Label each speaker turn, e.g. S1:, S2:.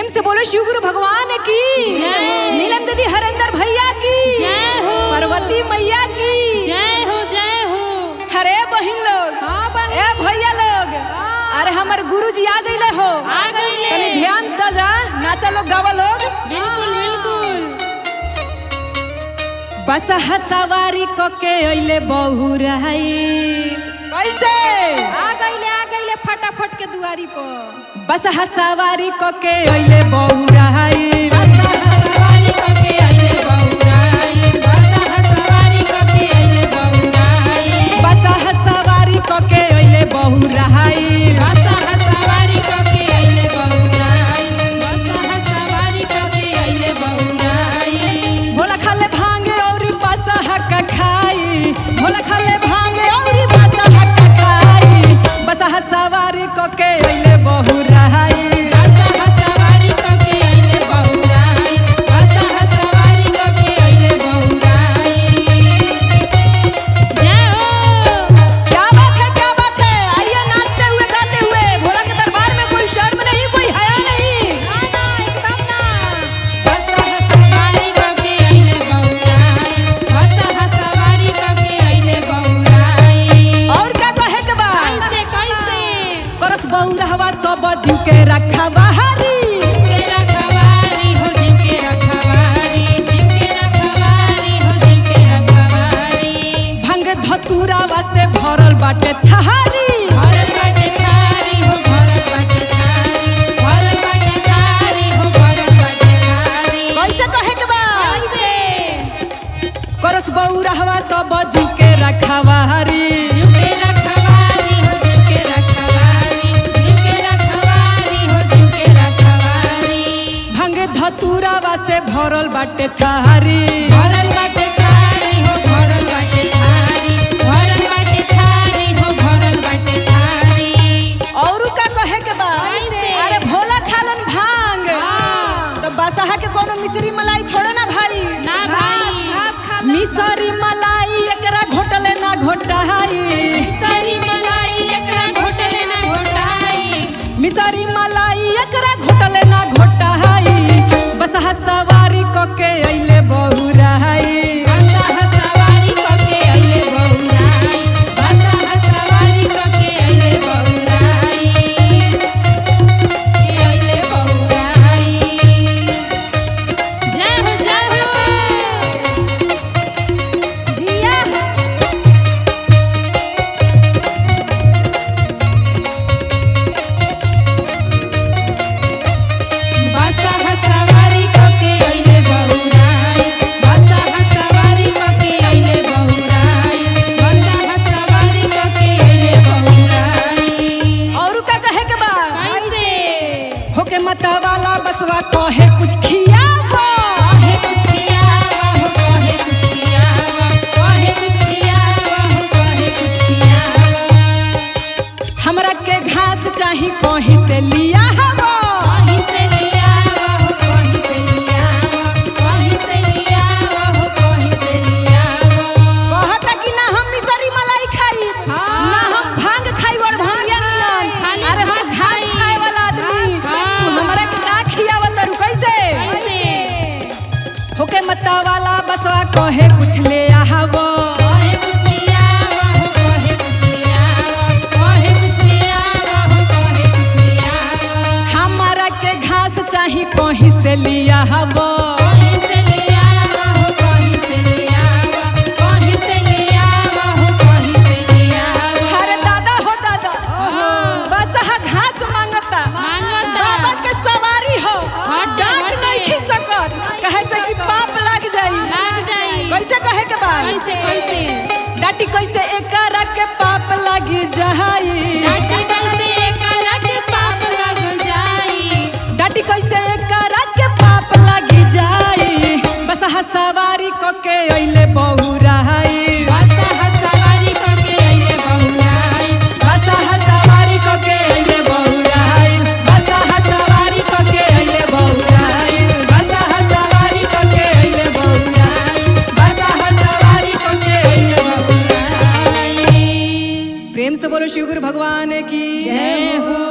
S1: प्रेम से बोलो शिव गुरु भगवान की, नीलम दीदी हरेंद्र भैया की, पार्वती मैया की
S2: जय हो जय हो।
S1: अरे बहन लोग, ए भैया लोग, अरे हमारे गुरु जी आ गए हो, तनी ध्यान दो जा, नाचा लोग गावा लोग।
S2: बिल्कुल बिल्कुल।
S1: बस सवारी को के अइले बहुराई, कैसे
S2: आ गइले फटाफट के दुआरी पर।
S1: बस सवारी को के अइले बहुराई,
S2: सवारी को के अइले बहुराई, बस सवारी को के अइले बहुराई,
S1: बस सवारी को के अइले बहुराई,
S2: बस सवारी को के अइले बहुराई, बस सवारी को के अइले बहुराई।
S1: भोला खाले भांगे और बस हक खाई, भोला खाले भांगे और बस हक खाई, बस सवारी को के अइले बहुराई,
S2: बस सवारी को के अइले बहुराई, बस सवारी को के अइले बहुराई। जय हो।
S1: क्या बात है, आइए नाचते हुए गाते हुए, भोला के दरबार में कोई शर्म नहीं, कोई हया नहीं।
S2: एकदम ना। बस सवारी को के अइले बहुराई, बस सवारी को के अइले बहुराई।
S1: और क्या कहे के बा,
S2: कैसे
S1: करस बहुरहवा सब जीव के रखा बहारी,
S2: के रखवारी हो, जीव के रखवारी, जीव के रखवारी हो, जीव के रखवारी।
S1: भंग धतुरावा से भरल बाटे थारी,
S2: भरल बाटे थारी हो, भरल बाटे थारी, भरल बाटे थारी हो, भरल बाटे थारी।
S1: कैसे कहे के बा,
S2: कैसे
S1: करस बहुरहवा सब जीव के रखा बहारी,
S2: जीव के रखवारी हो, जीव के रखवारी, जीव के रखवारी हो, जीव के रखवारी।
S1: भंग धतुरावा से भरल बाटे थारी,
S2: भरल बाटे थारी हो, भरल बाटे थारी, भरल बाटे थारी हो, भरल बाटे थारी।
S1: और का कहे के बा,
S2: कैसे?
S1: अरे भोला खालन भांग, तो बसहा के कोनो मिश्री मलाई थोड़े ना भाई,
S2: ना भाई।
S1: मिसरी मलाई एकरा घोटले ना घोटाई,
S2: सारी मलाई एकरा घोटले ना घोटाई,
S1: मिसरी मलाई एकरा घोटले ना घोटाई, बस सवारी को के अइले बहुराई,
S2: बस सवारी को के अइले बहुराई, बस सवारी को के अइले बहुराई, के अइले बहुराई। जय हो जिया। बस सवारी को के अइले बहुराई, बस सवारी को के अइले बहुराई, बस सवारी को के अइले बहुराई।
S1: और का कहे के बा,
S2: कैसे
S1: होके मता वाला बसवा कहे कुछ खियावा,
S2: कहे कुछ खियावा हो, कहे कुछ खियावा, कहे कुछ खियावा हो, कहे कुछ खियावा।
S1: हमरा के घास चाही कहीं से लिया हवा,
S2: कहीं से लियावा हो, कहीं से लियावा, कहीं से लियावा हो, कहीं से लियावा।
S1: कहता कि ना हम मिसरी मलाई खाई, ना हम भांग खाई और भांगिया नियन,
S2: खाली
S1: अरे हम
S2: घास
S1: घास
S2: खाई।
S1: खाए वाला आदमी,
S2: हाँ।
S1: तू हमरा के का खियावत तारू कैसे,
S2: कैसे
S1: होके मता वाला बसवा कहे कुछ ले आवा,
S2: कहे कुछ लियावा हो, कहे कुछ लियावा, कहे कुछ लियावा हो, कहे कुछ लियावा।
S1: हमारा के घास चाही कहीं से लिया हवा,
S2: कहीं से लियावा हो, कहीं से लियावा, कहीं से लियावा हो, कहीं से लियावा।
S1: अरे दादा हो दादा, बसहा घास मांगता,
S2: मांगता।
S1: बाबा के सवारी हो,
S2: हट,
S1: डांट
S2: हट।
S1: नहीं खी सकत, कहे से कि पाप लग जाई,
S2: लग जाई।
S1: कैसे कहे के बा,
S2: कैसे
S1: डाटी कैसे एकरा के पाप लगी जाई,
S2: डाटी कैसे एकरा के पाप लग जाई,
S1: डाटी कैसे एकरा के पाप लगी जाई, बस सवारी को के अइले बहुराई,
S2: बस सवारी को के अइले बहुराई,
S1: बस सवारी को के अइले बहुराई, बस सवारी को के अइले बहुराई, बस सवारी को के अइले बहुराई, बस सवारी को के अइले बहुराई। प्रेम से बोलो शिव गुरु भगवान की
S2: जय हो।